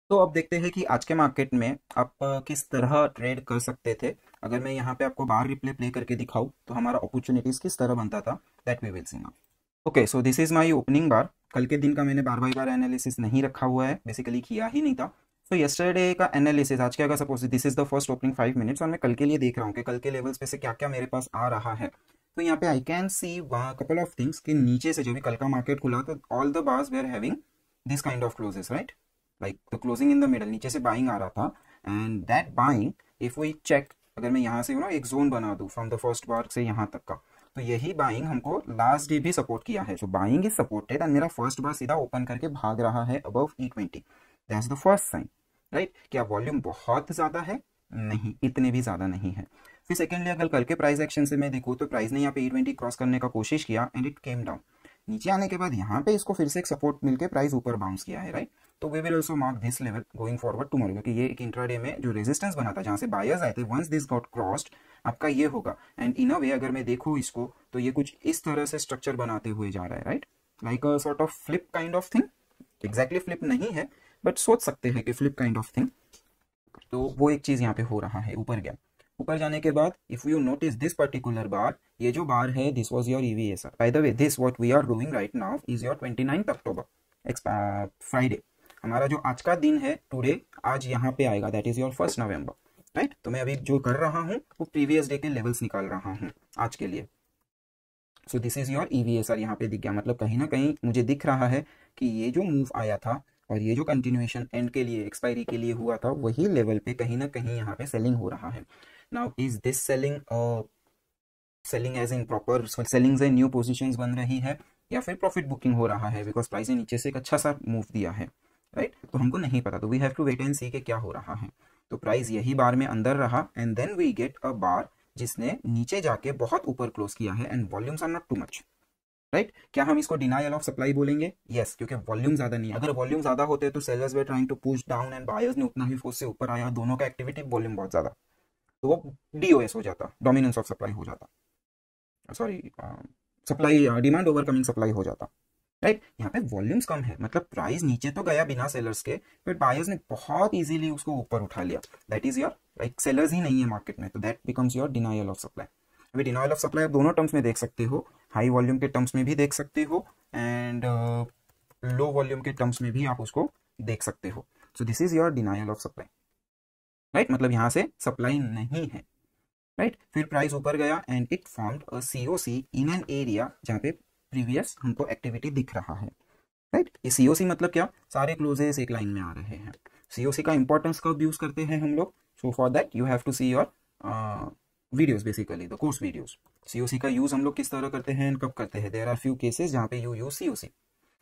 तो अब देखते हैं कि आज के मार्केट में आप किस तरह ट्रेड कर सकते थे। अगर मैं यहाँ पे आपको बार रिप्ले प्ले करके दिखाऊं तो हमारा अपॉर्चुनिटीज किस तरह बनता था, that we will see now. Okay, so this is my opening bar. कल के दिन का मैंने बार बाय बार एनालिसिस नहीं रखा हुआ है, बेसिकली किया ही नहीं था। सो यस्टरडे का एनालिसिस आज के, अगर suppose this is the first opening 5 minutes और मैं कल के लिए देख रहा हूँ कि कल के लेवल्स पे से क्या क्या मेरे पास आ रहा है। तो यहाँ पे I can see couple of things कि नीचे से जो भी कल का मार्केट खुला तो all the bars were having this kind of closes, right? Like the closing in the middle, नीचे से बाइंग आ रहा था। And that buying, if we check, अगर मैं यहाँ से एक जोन बना दूँ फ्रॉम द फर्स्ट बार से यहाँ तक का, तो यही बाइंग हमको लास्ट डे भी सपोर्ट किया है। So buying is supported and मेरा फर्स्ट बार सीधा ओपन करके भाग रहा है above E20। That's the first sign, right? क्या वॉल्यूम बहुत ज्यादा है? नहीं, इतने भी ज्यादा नहीं है। फिर सेकेंडली, अगर कल के प्राइस एक्शन से मैं देखूँ तो प्राइस ने यहाँ पे E20 क्रॉस करने का कोशिश किया एंड इट केम डाउन। नीचे आने के बाद यहाँ पे इसको फिर से एक सपोर्ट मिलके प्राइस ऊपर बाउंस किया है, राइट? तो we will also mark this level going forward tomorrow, क्योंकि ये एक इंट्राडे में जो रेजिस्टेंस बना था जहां से बायर्स आए थे, वंस दिस गॉट क्रॉस्ड आपका ये होगा। एंड इन अ वे अगर मैं देखूँ इसको तो ये कुछ इस तरह से स्ट्रक्चर बनाते हुए जा रहा है, right? Like a sort of flip kind of thing. Exactly flip नहीं है, बट सोच सकते हैं कि फ्लिप काइंड ऑफ थिंग। तो वो एक चीज यहाँ पे हो रहा है, ऊपर गया। ऊपर जाने के बाद if you notice this particular bar, ये जो बार है this was your EVSR। By the way, this what we are doing right now is your 29 October, Friday. हमारा जो आज का दिन है टुडे, आज यहाँ पे आएगा, that is your 1 November, right? तो मैं अभी जो कर रहा हूँ वो प्रीवियस डे के लेवल्स निकाल रहा हूँ आज के लिए। सो दिस इज योर EVSR, यहाँ पे दिख गया। मतलब कहीं ना कहीं मुझे दिख रहा है कि ये जो मूव आया था और ये जो कंटिन्यूएशन एंड के लिए, एक्सपायरी के लिए हुआ था, वही लेवल पे कहीं ना कहीं यहाँ पे सेलिंग हो रहा है। Now is this selling selling as in proper selling से न्यू पोजीशंस बन रही है, या फिर प्रॉफिट बुकिंग हो रहा है? बिकॉज प्राइस ने नीचे से एक अच्छा सा मूव दिया है, राइट? तो हमको नहीं पता, तो we have to wait and see के क्या हो रहा है। तो प्राइस यही बार में अंदर रहा and then we get a bar जिसने नीचे जाके बहुत ऊपर क्लोज किया है and volumes are not too much, right? क्या हम इसको डिनायल ऑफ सप्लाई बोलेंगे? यस, क्योंकि वॉल्यूम ज्यादा नहीं है। अगर वॉल्यूम ज्यादा होते तो sellers were trying to push down and buyers ने उतना ही फोर्स से ऊपर आया, दोनों का एक्टिविटी, वॉल्यूम बहुत ज्यादा, तो वो DOS हो जाता, डोमिनेंस ऑफ सप्लाई हो जाता, sorry, supply demand over coming supply हो जाता, राइट? यहाँ पे वॉल्यूम्स कम है, मतलब प्राइस नीचे तो गया बिना सेलर्स के, बट बायर्स ने बहुत इजीली उसको ऊपर उठा लिया। That is your, like sellers ही नहीं है मार्केट में, तो that becomes your denial of supply. अभी डिनायल ऑफ सप्लाई आप दोनों टर्म्स में देख सकते हो, हाई वॉल्यूम के टर्म्स में भी देख सकते हो एंड लो वॉल्यूम के टर्म्स में भी आप उसको देख सकते हो। सो this is your denial of supply, right? मतलब यहाँ से सप्लाई नहीं है, राइट? फिर प्राइस ऊपर गया and it formed a COC in an area जहाँ पे प्रीवियस हमको एक्टिविटी दिख रहा है, राइट? ये COC मतलब क्या? सारे क्लोजेस एक लाइन में आ रहे हैं। COC का इंपॉर्टेंस कब यूज करते हैं हम लोग? So for that you have to see your videos, basically the course videos. COC का यूज हम लोग किस तरह करते हैं, कब करते हैं? देयर आर फ्यू केसेस जहाँ पे यू यूज COC।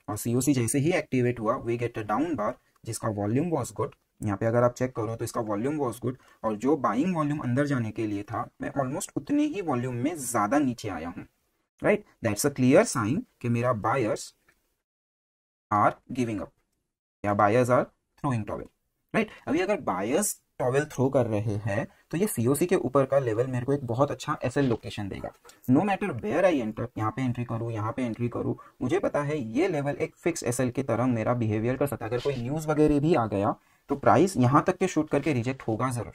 और COC जैसे ही एक्टिवेट हुआ, वी गेट अ डाउन बार जिसका वॉल्यूम वॉज गुड। यहाँ पे अगर आप चेक करो तो इसका वॉल्यूम वॉज गुड, और जो बाइंग वॉल्यूम अंदर जाने के लिए था, मैं ऑलमोस्ट उतने ही वॉल्यूम में ज्यादा नीचे आया हूँ, right? That's a clear sign कि मेरा बायर्स आर गिविंग अप या buyers are throwing towel, right? अभी अगर बायर्स टॉवेल थ्रो कर रहे हैं तो ये COC के ऊपर का लेवल मेरे को एक बहुत अच्छा SL लोकेशन देगा। No matter where I enter, यहाँ पे एंट्री करूँ, यहाँ पे एंट्री करूँ, मुझे पता है ये लेवल एक फिक्स SL की तरह मेरा बिहेवियर कर सकता है। अगर कोई न्यूज वगैरह भी आ गया तो प्राइस यहाँ तक के शूट करके रिजेक्ट होगा जरूर।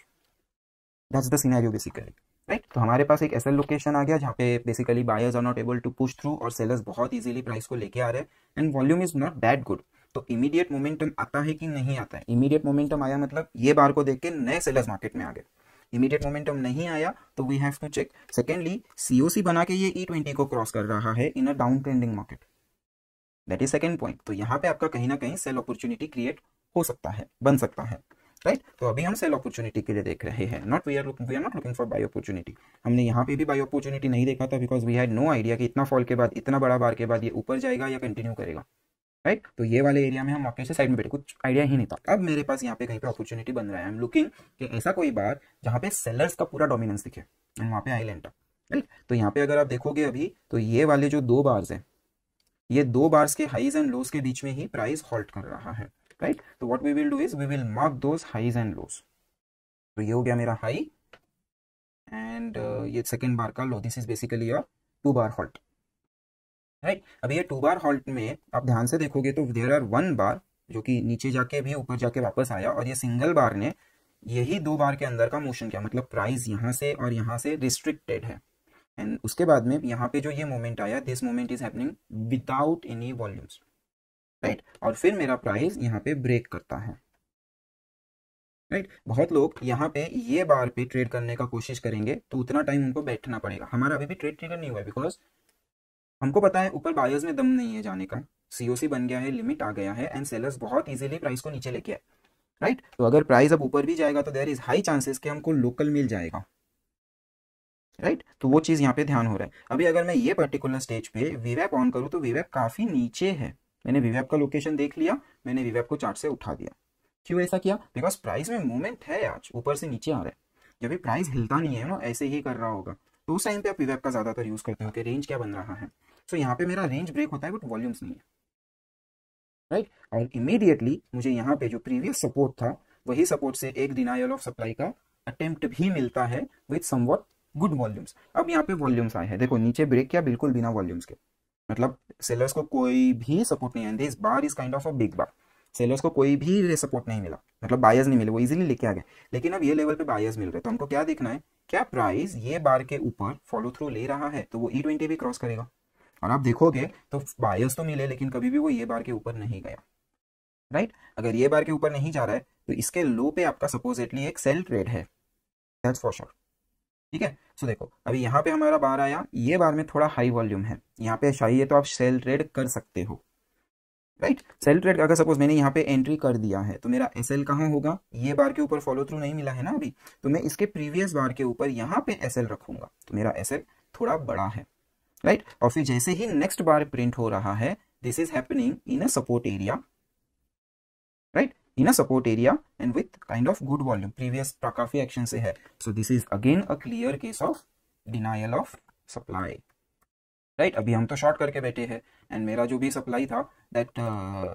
That's the scenario basically, right? तो हमारे पास एक SL लोकेशन आ गया जहाँ पे basically buyers are not able to push through और सेलर्स बहुत इजीली प्राइस को लेके आ रहे हैं and volume is not that good. तो इमीडिएट मोमेंटम आता है कि नहीं आता है? इमीडिएट मोमेंटम आया मतलब ये बार को देख के नए सेलर्स मार्केट में आ गए। इमीडिएट मोमेंटम नहीं आया तो we have to check. Secondly, COC बना के ये E20 को क्रॉस कर रहा है in a down trending market, that is second point. तो यहाँ पे आपका कहीं ना कहीं सेल अपॉर्चुनिटी क्रिएट हो सकता है, बन सकता है, राइट? तो अभी हम सेल अपॉर्चुनिटी के लिए देख रहे हैं, not we are not looking for buy opportunity. हमने यहाँ पे भी बाय अपॉर्चुनिटी नहीं देखा था because we had no idea कि इतना फॉल के बाद, इतना बड़ा बार के बाद ये ऊपर जाएगा या कंटिन्यू करेगा, राइट? तो ये वाले एरिया में हम मार्केट से साइड में बैठे, कुछ आइडिया ही नहीं था। अब मेरे पास यहाँ पे कहीं पे अपॉर्चुनिटी बन रहा है, आई एम लुकिंग कि ऐसा कोई बार जहाँ पे सेलर्स का पूरा डोमिनेंस दिखे एंड वहाँ पे आई एंटर, राइट? तो यहाँ पे अगर आप देखोगे अभी तो ये वाले जो दो बार्स हैं, ये दो बार्स के हाईज एंड लोज के बीच में ही प्राइस हॉल्ट कर रहा है, राइट? तो what we will do is we will mark those highs and lows. तो ये हो गया मेरा हाई एंड ये सेकेंड बार का low, this is basically your 2 bar halt, right? अभी ये 2 बार हॉल्ट में आप ध्यान से देखोगे तो देयर आर 1 बार जो कि नीचे जाके भी ऊपर जाके वापस आया, और ये सिंगल बार ने यही 2 बार के अंदर का मोशन किया, मतलब प्राइस यहाँ से और यहाँ से रिस्ट्रिक्टेड है। एंड उसके बाद में यहाँ पे जो ये मोमेंट आया, this moment is happening without any volumes, right. और फिर मेरा प्राइस यहाँ पे ब्रेक करता है, राइट। बहुत लोग यहाँ पे ये बार पे ट्रेड करने का कोशिश करेंगे तो उतना टाइम उनको बैठना पड़ेगा। हमारा अभी भी ट्रेड ट्रिगर नहीं हुआ है, बिकॉज हमको पता है ऊपर बायर्स में दम नहीं है जाने का, सीओसी बन गया है, लिमिट आ गया है, एंड सेलर्स बहुत इजीली प्राइस को नीचे लेके आए, राइट। तो अगर प्राइस अब ऊपर भी जाएगा तो देयर इज हाई चांसेस कि हमको लोकल मिल जाएगा, राइट। तो वो चीज़ यहाँ पे ध्यान हो रहा है। अभी अगर मैं ये पर्टिकुलर स्टेज पे वीवैप ऑन करूँ तो वीवैप काफ़ी नीचे है, मैंने वीवैप का लोकेशन देख लिया, मैंने वीवैप को चार्ट से उठा दिया। क्यों ऐसा किया? बिकॉज प्राइस में मूवमेंट है, आज ऊपर से नीचे आ रहा है। जब भी प्राइस हिलता नहीं है ना, ऐसे ही कर रहा होगा, तो उस टाइम पे आप वीवैप का ज़्यादातर यूज़ करते हो कि रेंज क्या बन रहा है। सो यहाँ पे मेरा रेंज ब्रेक होता है बट वॉल्यूम्स नहीं है, राइट। और इमीडिएटली मुझे यहाँ पे जो प्रीवियस सपोर्ट था वही सपोर्ट से एक डिनायल ऑफ सप्लाई का अटेम्प्ट भी मिलता है विथ समवॉट गुड वॉल्यूम्स। अब यहाँ पे वॉल्यूम्स आए हैं, देखो नीचे ब्रेक किया बिल्कुल बिना वॉल्यूम्स के, मतलब सेलर्स को कोई भी सपोर्ट नहीं है। This bar is kind of a big bar, sellers को कोई भी सपोर्ट नहीं मिला, मतलब बायर्स नहीं मिले, वो इजीली लेके आ गए। लेकिन अब ये लेवल पे बायर्स मिल रहे, तो हमको क्या देखना है, क्या प्राइस ये बार के ऊपर फॉलो थ्रू ले रहा है, तो वो E20 भी क्रॉस करेगा। और आप देखोगे तो बायर्स तो मिले लेकिन कभी भी वो ये बार के ऊपर नहीं गया, राइट। अगर ये बार के ऊपर नहीं जा रहा है तो इसके लो पे आपका सपोजिटली एक सेल ट्रेड है, दैट्स फॉर श्योर, ठीक है। सो देखो अभी यहाँ पे हमारा बार आया, ये बार में थोड़ा हाई वॉल्यूम है, यहाँ पे चाहिए तो आप सेल ट्रेड कर सकते हो, राइट। सेल ट्रेड अगर सपोज मैंने यहाँ पे एंट्री कर दिया है तो मेरा एसएल कहाँ होगा, ये बार के ऊपर फॉलो थ्रू नहीं मिला है ना अभी, तो मैं इसके प्रीवियस बार के ऊपर यहाँ पे एसएल रखूंगा, तो मेरा एसएल थोड़ा बड़ा है, राइट। और फिर जैसे ही नेक्स्ट बार प्रिंट हो रहा है, this is happening in a support area, right, in a support area and with kind of good volume, previous काफी एक्शन से है। So this is again a clear case of denial of supply, right. अभी हम तो short करके बैठे हैं and मेरा जो भी सप्लाई था that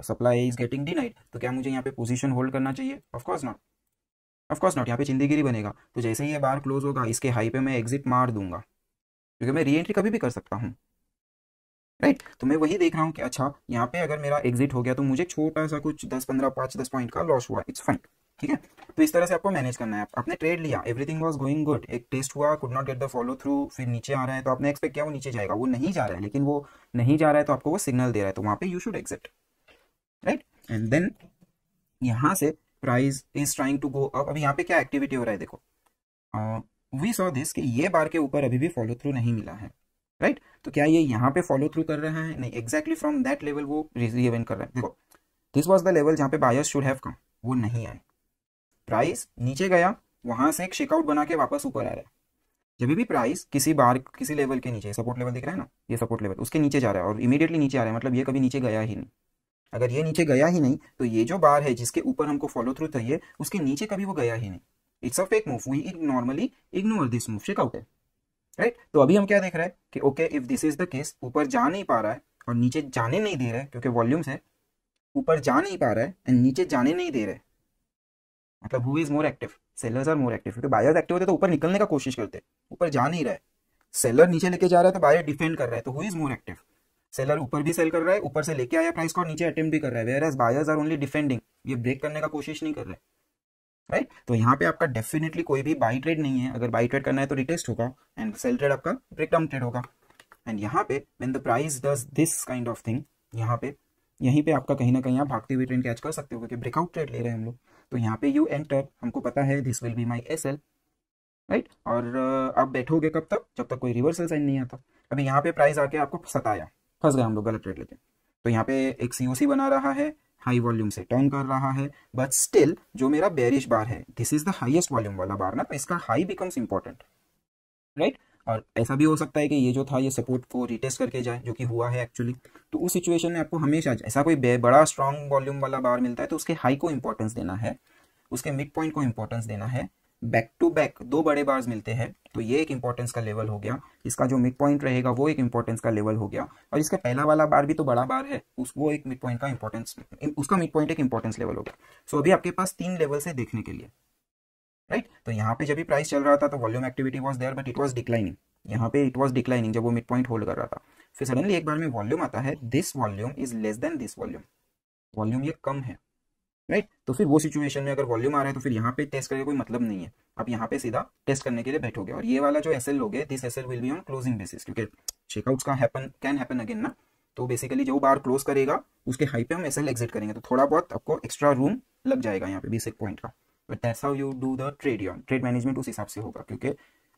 supply is getting denied, तो क्या मुझे यहाँ पे पोजीशन होल्ड करना चाहिए? Of course not, of course not. यहाँ पे चिंदीगिरी बनेगा, तो जैसे ही ये बार क्लोज होगा इसके हाई पे मैं एग्जिट मार दूंगा, क्योंकि मैं री एंट्री कभी भी कर सकता हूँ, राइट। तो मैं वही देख रहा हूँ कि अच्छा यहाँ पे अगर मेरा एग्जिट हो गया तो मुझे छोटा सा कुछ 10-15 5-10 पॉइंट का लॉस हुआ, इट्स फाइन, ठीक है। तो इस तरह से आपको मैनेज करना है। आपने ट्रेड लिया, एवरीथिंग वाज गोइंग गुड, एक टेस्ट हुआ, could not gate the follow through, फिर नीचे आ रहा है तो आपने एक्सपेक्ट किया वो नीचे जाएगा, वो नहीं जा रहा है, लेकिन वो नहीं जा रहा है तो आपको वो सिग्नल दे रहा है, तो वहाँ पे you should exit, right. And then यहाँ से price is trying to go up. अभी यहाँ पे क्या एक्टिविटी हो रहा है देखो, वी सॉ दिस कि ये बार के ऊपर अभी भी फॉलो थ्रू नहीं मिला है, राइट। तो क्या ये यहाँ पे फॉलो थ्रू कर रहा है? नहीं, एग्जैक्टली फ्रॉम दैट लेवल वो रीइवेंट कर रहा है। देखो दिस वाज द लेवल जहाँ पे बायर्स शुड हैव कम, वो नहीं आए, प्राइस नीचे गया, वहां से एक शेकआउट बना के वापस ऊपर आ रहा है। जब भी प्राइस किसी बार किसी लेवल के नीचे, सपोर्ट लेवल दिख रहा है ना, ये सपोर्ट लेवल, उसके नीचे जा रहा है और इमीडिएटली नीचे आ रहा है, मतलब ये कभी नीचे गया ही नहीं। अगर ये नीचे गया ही नहीं तो ये जो बार है जिसके ऊपर हमको फॉलो थ्रू चाहिए उसके नीचे कभी वो गया ही नहीं, it's a fake move, we normally ignore this move, shakeout है, राइट। तो अभी हम क्या देख रहे हैं कि okay if this is the case, ऊपर जा नहीं पा रहा है और नीचे जाने नहीं दे रहा है क्योंकि वॉल्यूम्स है, ऊपर जा नहीं पा रहा है एंड नीचे जाने नहीं दे रहे, मतलब who is more active? Sellers are more active, क्योंकि बायर्स एक्टिव होते तो ऊपर निकलने का कोशिश करते, ऊपर जा नहीं रहा है, सेलर नीचे लेके जा रहा है तो बायर डिफेंड कर रहा है, तो who is more active? Seller ऊपर भी सेल कर रहा है, ऊपर से लेके आया प्राइस को और नीचे अटेम्प्ट भी कर रहा है, whereas buyers are only defending, ये ब्रेक करने का कोशिश नहीं कर रहे, राइट। तो यहाँ पे आपका डेफिनेटली कोई भी बाई ट्रेड नहीं है, अगर बाई ट्रेड करना है तो रिटेस्ट होगा एंड सेल ट्रेड आपका ब्रेकडाउन ट्रेड होगा। एंड यहाँ पे when the price does this kind of thing, यहाँ पे यहीं पे आपका कहीं ना कहीं आप भागती हुई ट्रेंड कैच कर सकते हो, क्योंकि ब्रेकआउट ट्रेड ले रहे हैं हम लोग। तो यहाँ पे यू एंटर, हमको पता है this will be my SL, right. और आप बैठोगे कब तक? जब तक कोई रिवर्सल साइन नहीं आता। अभी यहाँ पे प्राइस आके आपको सताया, फंस गए हम लोग गलत ट्रेड लेके, तो यहाँ पे एक सीओसी बना रहा है, हाई वॉल्यूम से टर्न कर रहा है, बट स्टिल जो मेरा बेरिश बार है, this is the highest volume वाला बार ना, तो इसका हाई बिकम्स इंपॉर्टेंट, राइट। और ऐसा भी हो सकता है कि ये जो था ये सपोर्ट को रिटेस्ट करके जाए, जो कि हुआ है एक्चुअली। तो उस सिचुएशन में आपको हमेशा ऐसा कोई बड़ा स्ट्रॉन्ग वॉल्यूम वाला बार मिलता है तो उसके हाई को इंपॉर्टेंस देना है, उसके मिड पॉइंट को इंपॉर्टेंस देना है। बैक टू बैक दो बड़े बार्स मिलते हैं तो ये एक इंपॉर्टेंस का लेवल हो गया, इसका जो मिड पॉइंट रहेगा वो एक इंपॉर्टेंस का लेवल हो गया, और इसका पहला वाला बार भी तो बड़ा बार है, वो एक मिड पॉइंट का इंपॉर्टेंस, उसका मिड पॉइंट एक इंपॉर्टेंस लेवल हो गया। सो अभी आपके पास 3 लेवल से देखने के लिए, राइट। तो यहाँ पे जब भी प्राइस चल रहा था तो volume activity was there but it was declining, यहाँ पे इट वाज डिक्लाइनिंग जब वो मिड पॉइंट होल्ड कर रहा था। फिर सडनली एक बार में वॉल्यूम आता है, this volume is less than this volume, volume ये कम है, राइट। तो फिर वो सिचुएशन में अगर वॉल्यूम आ रहा है तो फिर यहाँ पे टेस्ट करने कोई मतलब नहीं है, आप यहाँ पे सीधा टेस्ट करने के लिए बैठोगे। और ये वाला जो एसएल लोगे, this SL will be on closing basis, क्योंकि चेकआउट्स का कैन हैपन अगेन ना। तो बेसिकली जो बार क्लोज करेगा उसके हाई पे हम एसएल एग्जिट करेंगे, तो थोड़ा बहुत आपको एक्स्ट्रा रूम लग जाएगा यहाँ पे 20 पॉइंट का। But that's how you do the trade, your trade management उस हिसाब से होगा, क्योंकि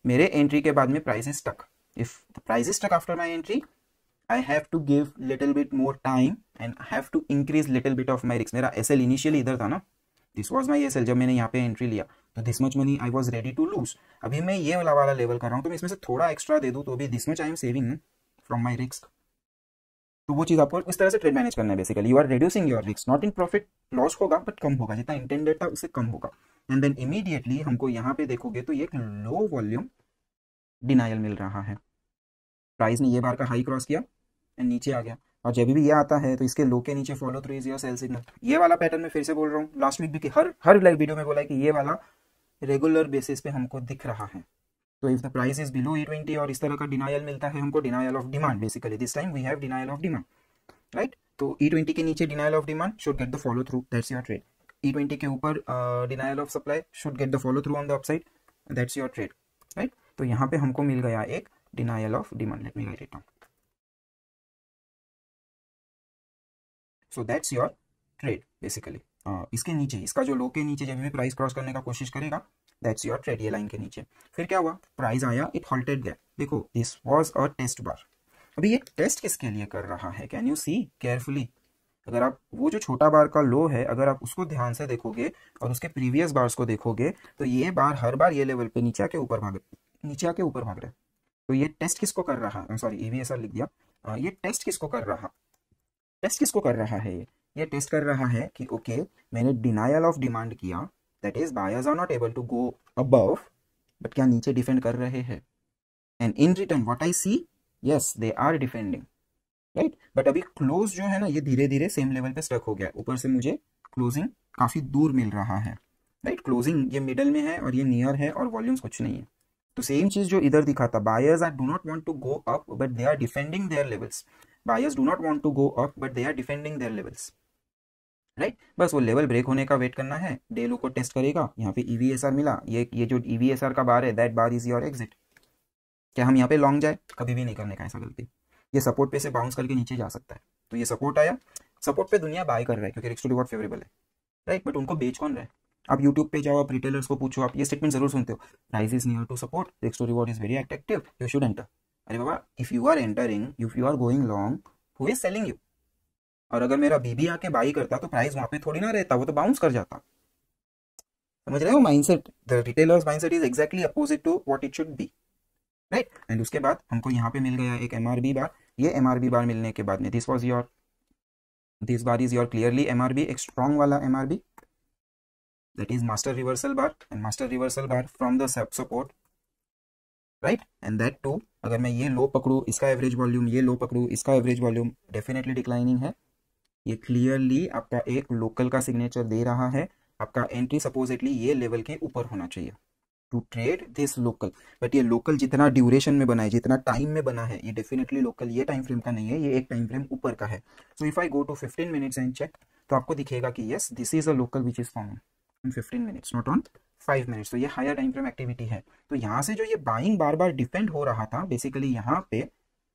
मेरे एंट्री के बाद में price is stuck. If the price is stuck after my entry, I have to give little bit more time and I have to increase little bit of my risk. मेरा SL इनिशियली इधर था ना, this was my SL जब मैंने यहाँ पे entry लिया, तो this much money I was ready to lose. अभी मैं ये वाला लेवल कर रहा हूँ, तो मैं इसमें से थोड़ा एक्स्ट्रा दे दूँ तो अभी this much I am saving from my risk. तो वो चीज़ आपको इस तरह से ट्रेड मैनेज करना है। Basically you are reducing your risk, not in profit, loss होगा बट कम होगा, जितना इंटेंडेड था उससे कम होगा। एंड देन इमीडिएटली हमको यहाँ पे देखोगे तो ये एक लो वॉल्यूम डिनायल मिल रहा है। प्राइस ने ये बार का हाई क्रॉस किया एंड नीचे आ गया, और जब भी ये आता है तो इसके लो के नीचे follow through is your sell signal. ये वाला पैटर्न मैं फिर से बोल रहा हूँ, लास्ट वीक भी हर वीडियो में बोला है कि ये वाला रेगुलर बेसिस पे हमको दिख रहा है। तो if the price is below E20 और इस तरह का डिनायल मिलता है हमको, denial of demand, basically this time we have denial of demand, right. तो E20 के नीचे denial of demand should get the follow through, that's your trade. E20 के ऊपर denial of supply should get the follow through on the upside, that's your trade, right. तो यहाँ पे हमको मिल गया एक denial of demand, let me right it down. So that's your trade basically. इसके नीचे, इसका जो लो के नीचे जब भी प्राइस क्रॉस करने का कोशिश करेगा, दैट्स योर ट्रेड, ये लाइन के नीचे। फिर क्या हुआ, प्राइस आया, इट हॉल्टेड देयर। देखो दिस वाज अ टेस्ट बार। अभी ये टेस्ट किसके लिए कर रहा है, कैन यू सी केयरफुली। अगर आप वो जो छोटा बार का लो है, अगर आप उसको ध्यान से देखोगे और उसके प्रीवियस बार्स को देखोगे, तो ये बार हर बार ये लेवल पे नीचे आके ऊपर भाग रहे। तो ये टेस्ट किसको कर रहा है, सॉरी EVSR लिख दिया। ये टेस्ट किसको कर रहा है, ये टेस्ट कर रहा है कि ओके मैंने डिनायल ऑफ डिमांड किया, that is buyers are not able to go above, but क्या नीचे डिफेंड कर रहे हैं, and in return what I see, yes they are defending, right. But अभी क्लोज जो है ना, ये धीरे धीरे सेम लेवल पे स्टक हो गया, ऊपर से मुझे क्लोजिंग काफी दूर मिल रहा है, राइट। क्लोजिंग ये मिडल में है और ये नियर है और वॉल्यूम्स कुछ नहीं है। तो सेम चीज जो इधर दिखा था, buyers are do not want to go up but they are defending their levels, buyers do not want to go up but they are defending their levels, right. बस वो लेवल ब्रेक होने का wait करना है, day लो को test करेगा, यहाँ पे EVSR मिला, ये जो EVSR का बार है, that bar is your exit. क्या हम यहाँ पे लॉन्ग जाए, कभी भी नहीं करने का ऐसा गलती। ये सपोर्ट पे से बाउंस करके नीचे जा सकता है, तो ये सपोर्ट आया, सपोर्ट पे दुनिया बाय कर रहा है क्योंकि रिस्क टू रिवॉर्ड फेवरेबल है, राइट। बट उनको बेच कौन रहा है, आप यूट्यूब पे जाओ, आप रिटेलर्स को पूछो, आप ये स्टेटमेंट जरूर सुनते हो, price is near to support, risk to reward is very attractive, you should enter. अरे बाबा, if you are entering, if you are going long, who is selling you. और अगर मेरा बीबी आके बाई करता तो प्राइस वहां पे थोड़ी ना रहता, वो तो बाउंस कर जाता। समझ रहे हो mindset, the retailers mindset is exactly opposite to what it should be, right. And उसके बाद हमको यहाँ पे मिल गया एक MRB बार। ये MRB बार मिलने के बाद में this bar is your clearly MRB, एक स्ट्रॉन्ग वाला MRB, that is master reversal bar, and master reversal bar from the support, right. And that too, अगर मैं ये लो पकड़ू, इसका एवरेज वॉल्यूम, ये लो पकड़ू, इसका एवरेज वॉल्यूम डेफिनेटली डिक्लाइनिंग है। ये क्लियरली आपका एक लोकल का सिग्नेचर दे रहा है, आपका एंट्री सपोजिटली ये लेवल के ऊपर होना चाहिए to trade this local. But ये लोकल जितना ड्यूरेशन में बना है, जितना टाइम में बना है, ये डेफिनेटली लोकल ये टाइम फ्रेम का नहीं है, ये एक टाइम फ्रेम ऊपर का है। So if I go to 15 minutes and check, तो आपको दिखेगा कि yes this is a local which is form on 15 minutes, not on 5 minutes. तो ये हायर टाइम फ्रेम एक्टिविटी है। तो यहाँ से जो ये बाइंग बार बार डिफेंड हो रहा था, बेसिकली यहाँ पे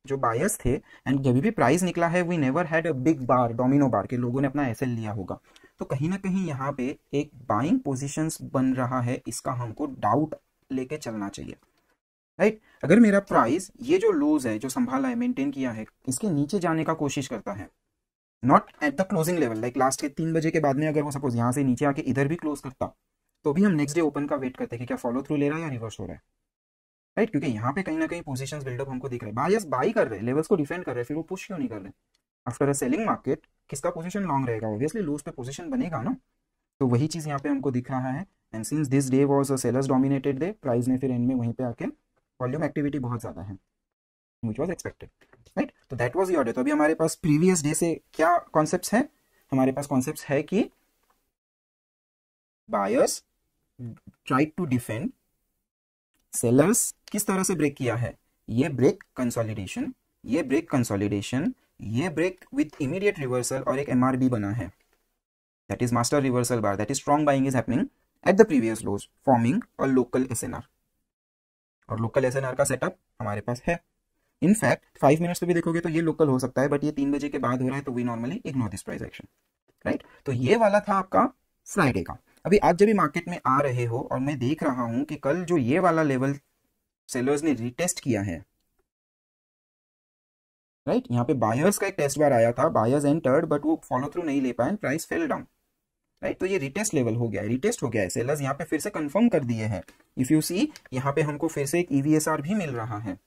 जो बायर्स थे, एंड जब भी प्राइस निकला है, we never had a big bar, domino bar के लोगों ने अपना एसएल लिया होगा, तो कहीं ना कहीं यहाँ पे एक बाइंग पोजीशंस बन रहा है, इसका हमको डाउट लेके चलना चाहिए, राइट। अगर मेरा प्राइस ये जो लोज है, जो संभाला है, मेंटेन किया है, इसके नीचे जाने का कोशिश करता है, not at the closing level, like last के 3 बजे के बाद में अगर वो सपोज यहाँ से नीचे आके इधर भी क्लोज करता, तो भी हम नेक्स्ट डे ओपन का वेट करते हैं कि क्या फॉलो थ्रू ले रहा है या रिवर्स हो रहा है, राइट। क्योंकि यहाँ पे कहीं ना कहीं पोजीशंस बिल्डअप हमको दिख रहे हैं, बायर्स बाई कर रहे हैं, लेवल्स को डिफेंड कर रहे हैं, फिर वो पुश क्यों नहीं कर रहे। आफ्टर अ सेलिंग मार्केट किसका पोजीशन लॉन्ग रहेगा, ऑब्वियसली लोज पे पोजीशन बनेगा ना। तो वही चीज यहाँ पे हमको दिख रहा है। And since this day was a sellers dominated day, price ने फिर एंड में वहीं पे आके, वॉल्यूम एक्टिविटी बहुत ज्यादा है, व्हिच वाज एक्सपेक्टेड, राइट। तो दैट वाज योर डे। तो अभी हमारे पास प्रीवियस डे से क्या कॉन्सेप्ट्स है, हमारे पास कॉन्सेप्ट्स है कि buyers try to defend, sellers किस तरह से ब्रेक किया है, ये ब्रेक कंसोलिडेशन, ये ब्रेक कंसोलिडेशन, ये ब्रेक विथ इमीडिएट रिवर्सल और एक MRB बना है, that is master reversal bar, that is strong buying is happening at the previous lows, forming a local SNR. और लोकल SNR का सेटअप हमारे पास है. इनफैक्ट 5 मिनट्स पे भी देखोगे तो ये लोकल हो सकता है, बट ये 3 बजे के बाद हो रहा है, तो we normally ignore this price action, right. तो ये वाला था आपका फ्राइडे का. अभी आज जब भी मार्केट में आ रहे हो और मैं देख रहा हूं कि कल जो ये वाला लेवल सेलर्स ने रीटेस्ट किया है, राइट, यहाँ पे बायर्स का एक टेस्ट बार आया था, बायर्स एंटर्ड बट वो फॉलो थ्रू नहीं ले पाए, प्राइस फेल डाउन, राइट. तो ये रिटेस्ट लेवल हो गया है, रिटेस्ट हो गया है, सेलर्स यहाँ पे फिर से कंफर्म कर दिए हैं. इफ यू सी यहाँ पे हमको फिर से एक EVSR भी मिल रहा है,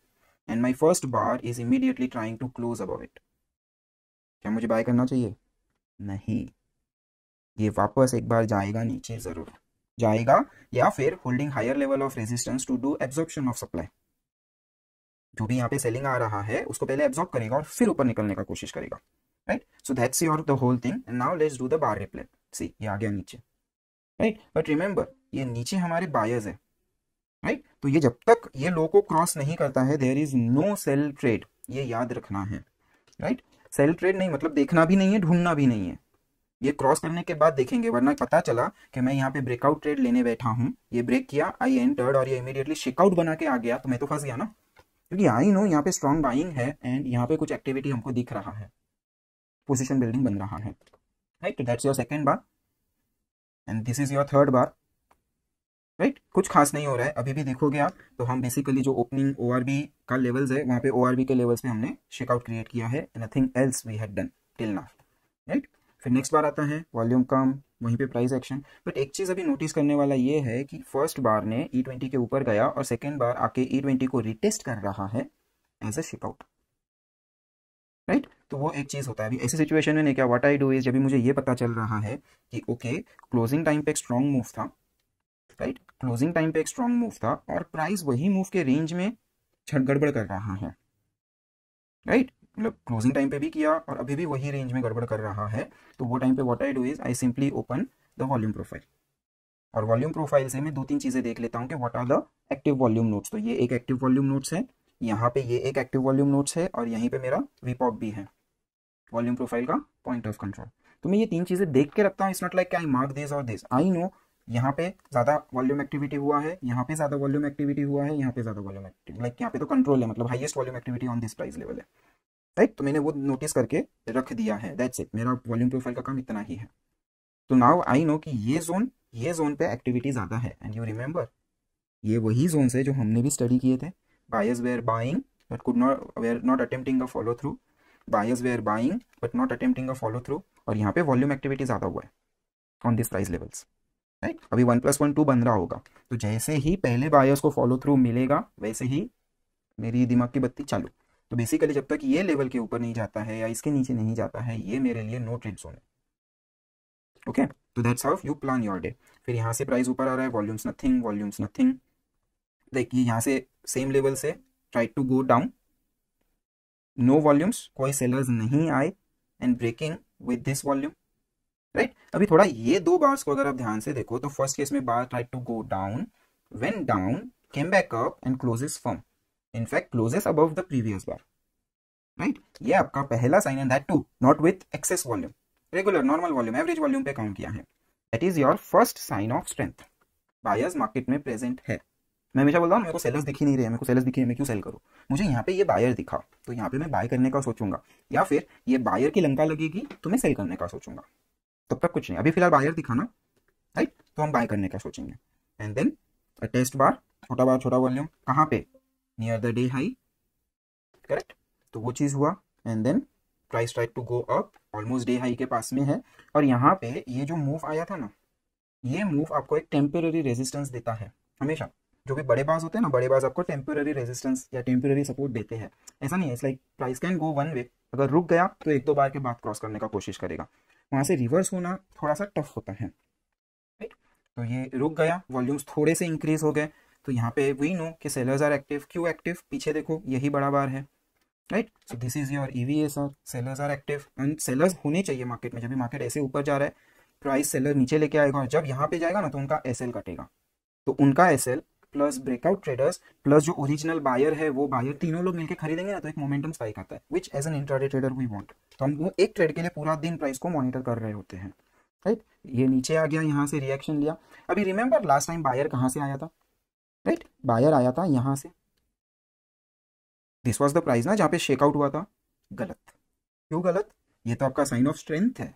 and my first bar is immediately trying to close above it. क्या मुझे बाय करना चाहिए? नहीं, ये वापस एक बार जाएगा नीचे, जरूर जाएगा, या फिर holding higher level of resistance to do absorption of supply. जो भी यहाँ पे सेलिंग आ रहा है उसको पहले एब्जॉर्ब करेगा और फिर ऊपर निकलने का कोशिश करेगा, right. So that's your the whole thing. And now let's do the bar replay. See ये आ गया नीचे, राइट. बट रिमेंबर ये नीचे हमारे बायर्स है, राइट. तो ये जब तक ये लो को क्रॉस नहीं करता है, there is no sell trade, ये याद रखना है, राइट. सेल ट्रेड नहीं मतलब देखना भी नहीं है, ढूंढना भी नहीं है, ये क्रॉस करने के बाद देखेंगे. वरना पता चला कि मैं यहाँ पे ब्रेकआउट ट्रेड लेने बैठा हूँ, ये ब्रेक किया, आई एंटर्ड और ये इमीडिएटली शेकआउट बना के आ गया, तो मैं तो फंस गया ना, क्योंकि आई नो यहाँ पे स्ट्रॉन्ग बाइंग है एंड यहाँ पे कुछ एक्टिविटी हमको दिख रहा है, पोजीशन बिल्डिंग बन रहा है, right. That's your second bar and this is your third bar, right. कुछ खास नहीं हो रहा है अभी भी. देखोगे आप तो हम बेसिकली जो ओपनिंग ORB का लेवल्स है, वहाँ पे ORB के लेवल्स पे हमने शेकआउट क्रिएट किया है, nothing else we had done till now, right. फिर नेक्स्ट बार आता है वॉल्यूम कम, वहीं पे प्राइस एक्शन. बट एक चीज़ अभी नोटिस करने वाला ये है कि फर्स्ट बार ने E20 के ऊपर गया और सेकेंड बार आके E20 को रिटेस्ट कर रहा है एज अ शेकआउट, राइट. तो वो एक चीज़ होता है. अभी ऐसी सिचुएशन में क्या व्हाट आई डू इज, जब भी मुझे ये पता चल रहा है कि ओके क्लोजिंग टाइम पे एक स्ट्रॉन्ग मूव था, राइट, क्लोजिंग टाइम पे एक स्ट्रॉन्ग मूव था और प्राइस वही मूव के रेंज में गड़बड़ कर रहा है, राइट. मतलब क्लोजिंग टाइम पे भी किया और अभी भी वही रेंज में गड़बड़ कर रहा है. तो वो टाइम पे what I do is I simply open the volume profile, और वॉल्यूम प्रोफाइल से मैं 2-3 चीज़ें देख लेता हूँ कि what are the active volume nodes. तो ये एक एक्टिव वॉल्यूम नोट्स है, यहाँ पे ये एक एक्टिव वॉल्यूम नोट्स है, और यहीं पे मेरा वीपॉप भी है, वॉल्यूम प्रोफाइल का पॉइंट ऑफ कंट्रोल. तो मैं ये 3 चीज़ें देख के रखता हूँ. It's not like I mark this और दिस. आई नो यहाँ पे ज़्यादा वॉल्यूम एक्टिविटी हुआ है, यहाँ पे ज़्यादा वॉल्यूम एक्टिविटी हुआ है, यहाँ पे ज़्यादा वॉल्यूम एक्टिविटी, लाइक यहाँ पे तो कंट्रोल है, मतलब highest volume activity on this price level है, राइट. तो मैंने वो नोटिस करके रख दिया है, दैट्स इट. मेरा वॉल्यूम प्रोफाइल का काम इतना ही है. तो नाउ आई नो कि ये जोन पे एक्टिविटी ज़्यादा है. एंड यू रिमेंबर ये वही जोन है जो हमने भी स्टडी किए थे. Buyers were buying but were not attempting a follow through, buyers were buying but not attempting a follow through, और यहाँ पे वॉल्यूम एक्टिविटी ज़्यादा हुआ है on this price levels, right. अभी 1+1 2 बन रहा होगा. तो जैसे ही पहले बायर्स को फॉलो थ्रू मिलेगा वैसे ही मेरी दिमाग की बत्ती चालू. तो बेसिकली जब तक ये लेवल के ऊपर नहीं जाता है या इसके नीचे नहीं जाता है, ये मेरे लिए नो ट्रेड जोन है. ओके, तो that's how you plan your day. फिर यहाँ से प्राइस ऊपर आ रहा है, वॉल्यूम्स नथिंग, देखिए यहाँ से सेम लेवल से try to go down, no volumes, कोई सेलर्स नहीं आए, and breaking with this volume, right. अभी थोड़ा ये 2 बार्स को अगर आप ध्यान से देखो तो फर्स्ट केस में bar try to go down, when down, came back up and closes firm, in fact closes above the previous bar, right. ये आपका पहला साइन है, that too not with excess volume, regular normal volume, average volume पे count किया है. That is your first sign of strength. Buyers market में present है. मैं हमेशा बोलता हूँ मेरे को सेलर्स दिख ही नहीं रहे, मेरे को सेलर्स दिखे, मैं क्यों सेल करूँ. मुझे यहाँ पे ये बायर दिखा तो यहाँ पे मैं बाय करने का सोचूंगा, या फिर ये बायर की लंका लगेगी तो मैं सेल करने का सोचूंगा. तब तक कुछ नहीं. अभी फिलहाल बायर दिखा ना, राइट, तो हम बाय करने का सोचेंगे. And then a test bar, छोटा वॉल्यूम, कहाँ पे, near the day high, correct. तो वो चीज़ हुआ. And then price try to go up, almost day high के पास में है. और यहाँ पे ये जो मूव आया था ना, ये मूव आपको एक टेम्पररी रेजिस्टेंस देता है. हमेशा जो भी बड़े बाज होते हैं ना, बड़े बाज आपको टेम्पररी रेजिस्टेंस या टेम्पररी सपोर्ट देते हैं. ऐसा नहीं है, it's like price can go one way. अगर रुक गया तो 1-2 बार के बाद क्रॉस करने का कोशिश करेगा, वहाँ से रिवर्स होना थोड़ा सा टफ होता है, राइट. तो ये रुक गया, वॉल्यूम्स थोड़े से इंक्रीज हो गए, तो यहाँ पे वी नो कि सेलर्स आर एक्टिव. क्यों एक्टिव, पीछे देखो यही बड़ा बार है, right. So this is your EVSR, sellers are active. And sellers होने चाहिए मार्केट में. जब भी मार्केट ऐसे ऊपर जा रहा है, प्राइस सेलर नीचे लेके आएगा, और जब यहाँ पे जाएगा ना तो उनका SL कटेगा. तो उनका SL plus breakout traders plus जो ओरिजिनल बायर है वो बायर, तीनों लोग मिलकर खरीदेंगे ना, तो एक मोमेंटम स्पाइक आता है, which as an intraday trader we want. तो हम वो एक ट्रेड के लिए पूरा दिन प्राइस को मॉनिटर कर रहे होते हैं. राइट। ये नीचे आ गया, यहाँ से रिएक्शन लिया। अभी रिमेंबर लास्ट टाइम बायर कहाँ से आया था, राइट, बायर आया था यहाँ से, दिस वॉज द प्राइस ना जहाँ पे शेकआउट हुआ था। गलत, क्यों गलत, ये तो आपका साइन ऑफ स्ट्रेंथ है,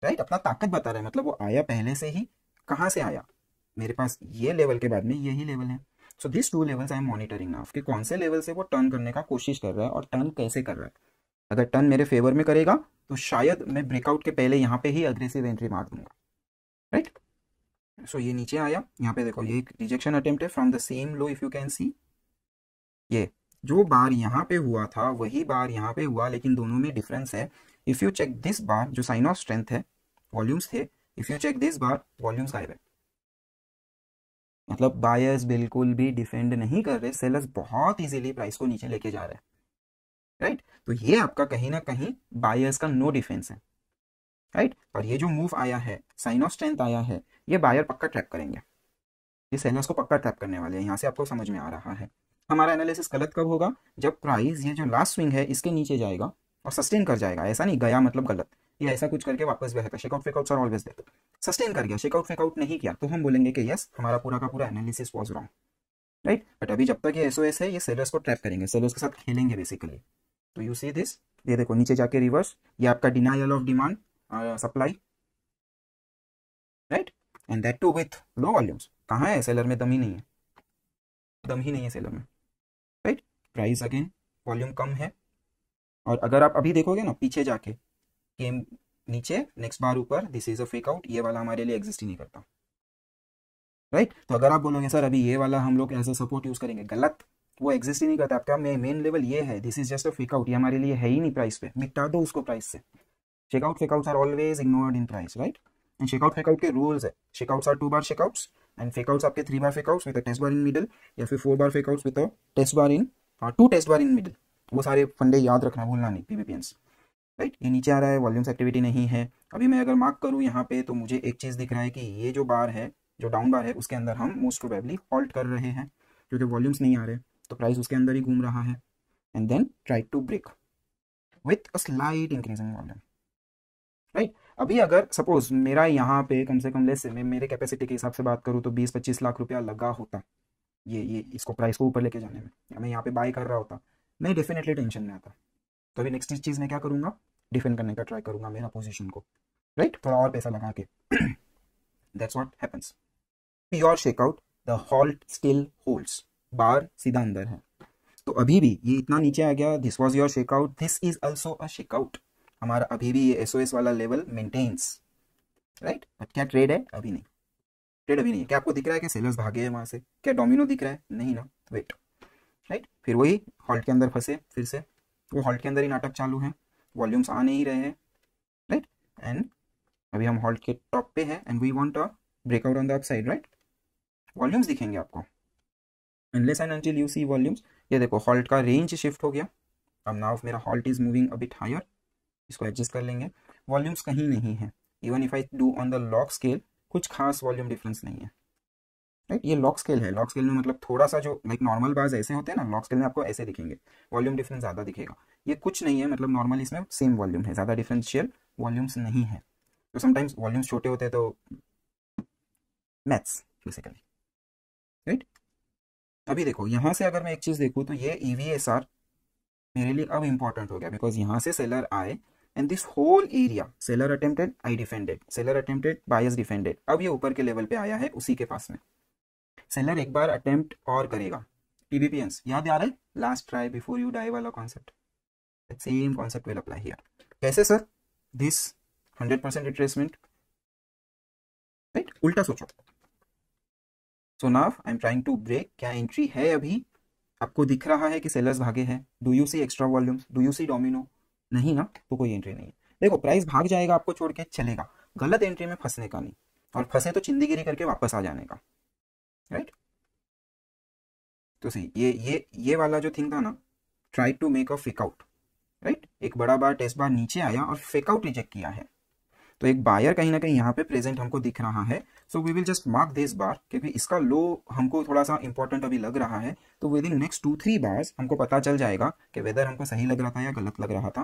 राइट, अपना ताकत बता रहा है, मतलब वो आया पहले से ही, कहाँ से आया, मेरे पास ये लेवल के बाद में यही लेवल है। So this two levels I am monitoring now, कि कौन से लेवल से वो टर्न करने का कोशिश कर रहा है और टर्न कैसे कर रहा है। अगर टर्न मेरे फेवर में करेगा तो शायद मैं ब्रेकआउट के पहले यहाँ पे ही अग्रेसिव एंट्री मार दूंगा, राइट। सो ये नीचे आया, यहाँ पे देखो ये एक रिजेक्शन अटेम्प्ट है from the same low, if you can see, ये जो बार यहाँ पे हुआ था वही बार यहाँ पे हुआ, लेकिन दोनों में डिफरेंस है। If you check this bar, जो साइन ऑफ स्ट्रेंथ है, वॉल्यूम्स थे, if you check this bar, volumes गायब है, मतलब बायर्स बिल्कुल भी डिफेंड नहीं कर रहे, सेलर्स बहुत इजीली प्राइस को नीचे लेके जा रहे हैं, राइट। तो ये आपका कहीं ना कहीं बायर्स का नो डिफेंस है, राइट। और ये जो मूव आया है, साइन ऑफ स्ट्रेंथ आया है, ये बायर पक्का ट्रैप करेंगे, ये सेलर्स को पक्का ट्रैप करने वाले हैं, यहाँ से आपको समझ में आ रहा है। हमारा एनालिसिस गलत कब होगा, जब प्राइस ये जो लास्ट स्विंग है इसके नीचे जाएगा और सस्टेन कर जाएगा, ऐसा नहीं गया मतलब गलत, ये ऐसा कुछ करके वापस बहेगा, shakeout fakeouts are always there, sustain कर गया, शेकआउट फेकआउट नहीं किया, तो हम बोलेंगे कि यस हमारा पूरा का पूरा analysis was wrong, right. But अभी जब तक ये एसओएस है, ये सेलर्स को ट्रैप करेंगे, सेलर्स के साथ खेलेंगे बेसिकली। तो यू सी दिस, ये देखो नीचे जाके रिवर्स, ये आपका denial of demand supply, right, and that too with low volumes. कहाँ है सेलर में, दम ही नहीं है, दम ही नहीं है सेलर में, राइट। प्राइस अगेन वॉल्यूम कम है, और अगर आप अभी देखोगे ना पीछे जाके, केम नीचे, नेक्स्ट बार ऊपर, this is a fake out, ये वाला हमारे लिए एग्जिस्ट ही नहीं करता, राइट। तो अगर आप बोलोगे सर अभी ये वाला हम लोग एज अ सपोर्ट यूज करेंगे, गलत, वो एग्जिस्ट ही नहीं करता, आपका मेन लेवल ये है, this is just a fake out, ये हमारे लिए है ही नहीं प्राइस पे, मिटा दो उसको प्राइस से। Shakeout fakeouts are always ignored in price, right. And shakeout fakeout के रूल्स है, shakeouts are 2 bar शेकआउट्स and fakeouts आपके 3 bar fakeouts with a test bar in middle, या फिर 4 bar fakeouts with a test bar in 2 test bar in middle, वो सारे फंडे याद रखना, भूलना नहीं, पीवीपीएंस, राइट। ये नीचे आ रहा है, वॉल्यूम्स एक्टिविटी नहीं है। अभी मैं अगर मार्क करूँ यहाँ पे, तो मुझे एक चीज़ दिख रहा है कि ये जो बार है, जो डाउन बार है, उसके अंदर हम मोस्ट प्रोबेबली हॉल्ट कर रहे हैं, क्योंकि वॉल्यूम्स नहीं आ रहे, तो प्राइस उसके अंदर ही घूम रहा है, and then try to break with a slight increase in volume, right. अभी अगर सपोज मेरा यहाँ पे कम से कम, लेस से मैं मेरे कैपेसिटी के हिसाब से बात करूँ तो 20-25 लाख रुपया लगा होता ये इसको प्राइस को ऊपर लेके जाने में, या मैं यहाँ पे बाय कर रहा होता, मैं डेफिनेटली टेंशन में आता। तो अभी नेक्स्ट चीज़ मैं क्या करूँगा, डिफेंड करने का ट्राई करूँगा मेरा पोजीशन को, राइट, थोड़ा और पैसा लगा के। That's what happens, pure shakeout, the halt still holds, bar सीधा अंदर है। तो अभी भी ये इतना नीचे आ गया, this was your shakeout, this is also a shakeout, हमारा अभी भी ये एसओएस वाला लेवल मेंटेन्स, राइट। बट क्या ट्रेड है, अभी नहीं, ट्रेड अभी नहीं है। क्या आपको दिख रहा है कि सेलर्स भागे हैं वहां से, क्या डोमिनो दिख रहा है, नहीं ना, वेट, राइट। फिर वही हॉल्ट के अंदर फंसे, फिर से वो हॉल्ट के अंदर ही नाटक चालू है, वॉल्यूम्स आ नहीं रहे हैं, राइट। एंड अभी हम हॉल्ट के टॉप पे है, and we want a breakout on the upside, right. Volumes दिखेंगे आपको, unless and until you see volumes. ये देखो हॉल्ट का रेंज शिफ्ट हो गया, अब नाउ मेरा halt is moving a bit higher, इसको एडजस्ट कर लेंगे, वॉल्यूम्स कहीं नहीं है, even if I do on the log scale, कुछ खास वॉल्यूम डिफरेंस नहीं है, राइट। ये लॉग स्केल है, लॉग स्केल में मतलब थोड़ा सा जो लाइक नॉर्मल बार्स ऐसे होते हैं ना, लॉग स्केल में आपको ऐसे दिखेंगे, वॉल्यूम डिफरेंस ज़्यादा दिखेगा, ये कुछ नहीं है, मतलब नॉर्मली इसमें सेम वॉल्यूम है, ज़्यादा डिफरेंशियल वॉल्यूम्स नहीं है। तो समटाइम्स वॉल्यूम्स छोटे होते हैं, तो मैथ्स बेसिकली, राइट। अभी देखो यहाँ से अगर मैं एक चीज़ देखूँ, तो ये EVSR मेरे लिए अब इंपॉर्टेंट हो गया, बिकॉज यहाँ से सेलर आए, and this whole area seller attempted, I defended, seller attempted, buyers defended, अब ये ऊपर के लेवल पे आया है उसी के पास में, सेलर एक बार अटेम्प्ट और करेगा, पीवीपीएंस याद आ रहा है, last try before you die वाला concept, same concept will apply here. कैसे सर, दिस 100% रिट्रेसमेंट, राइट, उल्टा सोचो। So now I am trying to break, क्या एंट्री है अभी, आपको दिख रहा है कि सेलर्स भागे हैं, do you see extra volumes, do you see domino, नहीं ना, तो कोई एंट्री नहीं है। देखो प्राइस भाग जाएगा, आपको छोड़ के चलेगा, गलत एंट्री में फंसने का नहीं, और फंसे तो चिंदीगिरी करके वापस आ जाने का, राइट। तो सही, ये वाला जो थिंग था ना, try to make a fakeout, right, एक बड़ा बार टेस्ट बार नीचे आया और फेकआउट रिजेक्ट किया है, तो एक बायर कहीं ना कहीं यहाँ पे प्रेजेंट हमको दिख रहा है। So we will just mark this bar, क्योंकि इसका लो हमको थोड़ा सा इंपॉर्टेंट अभी लग रहा है, तो विद इन नेक्स्ट 2-3 बार्स हमको पता चल जाएगा कि वेदर हमको सही लग रहा था या गलत लग रहा था।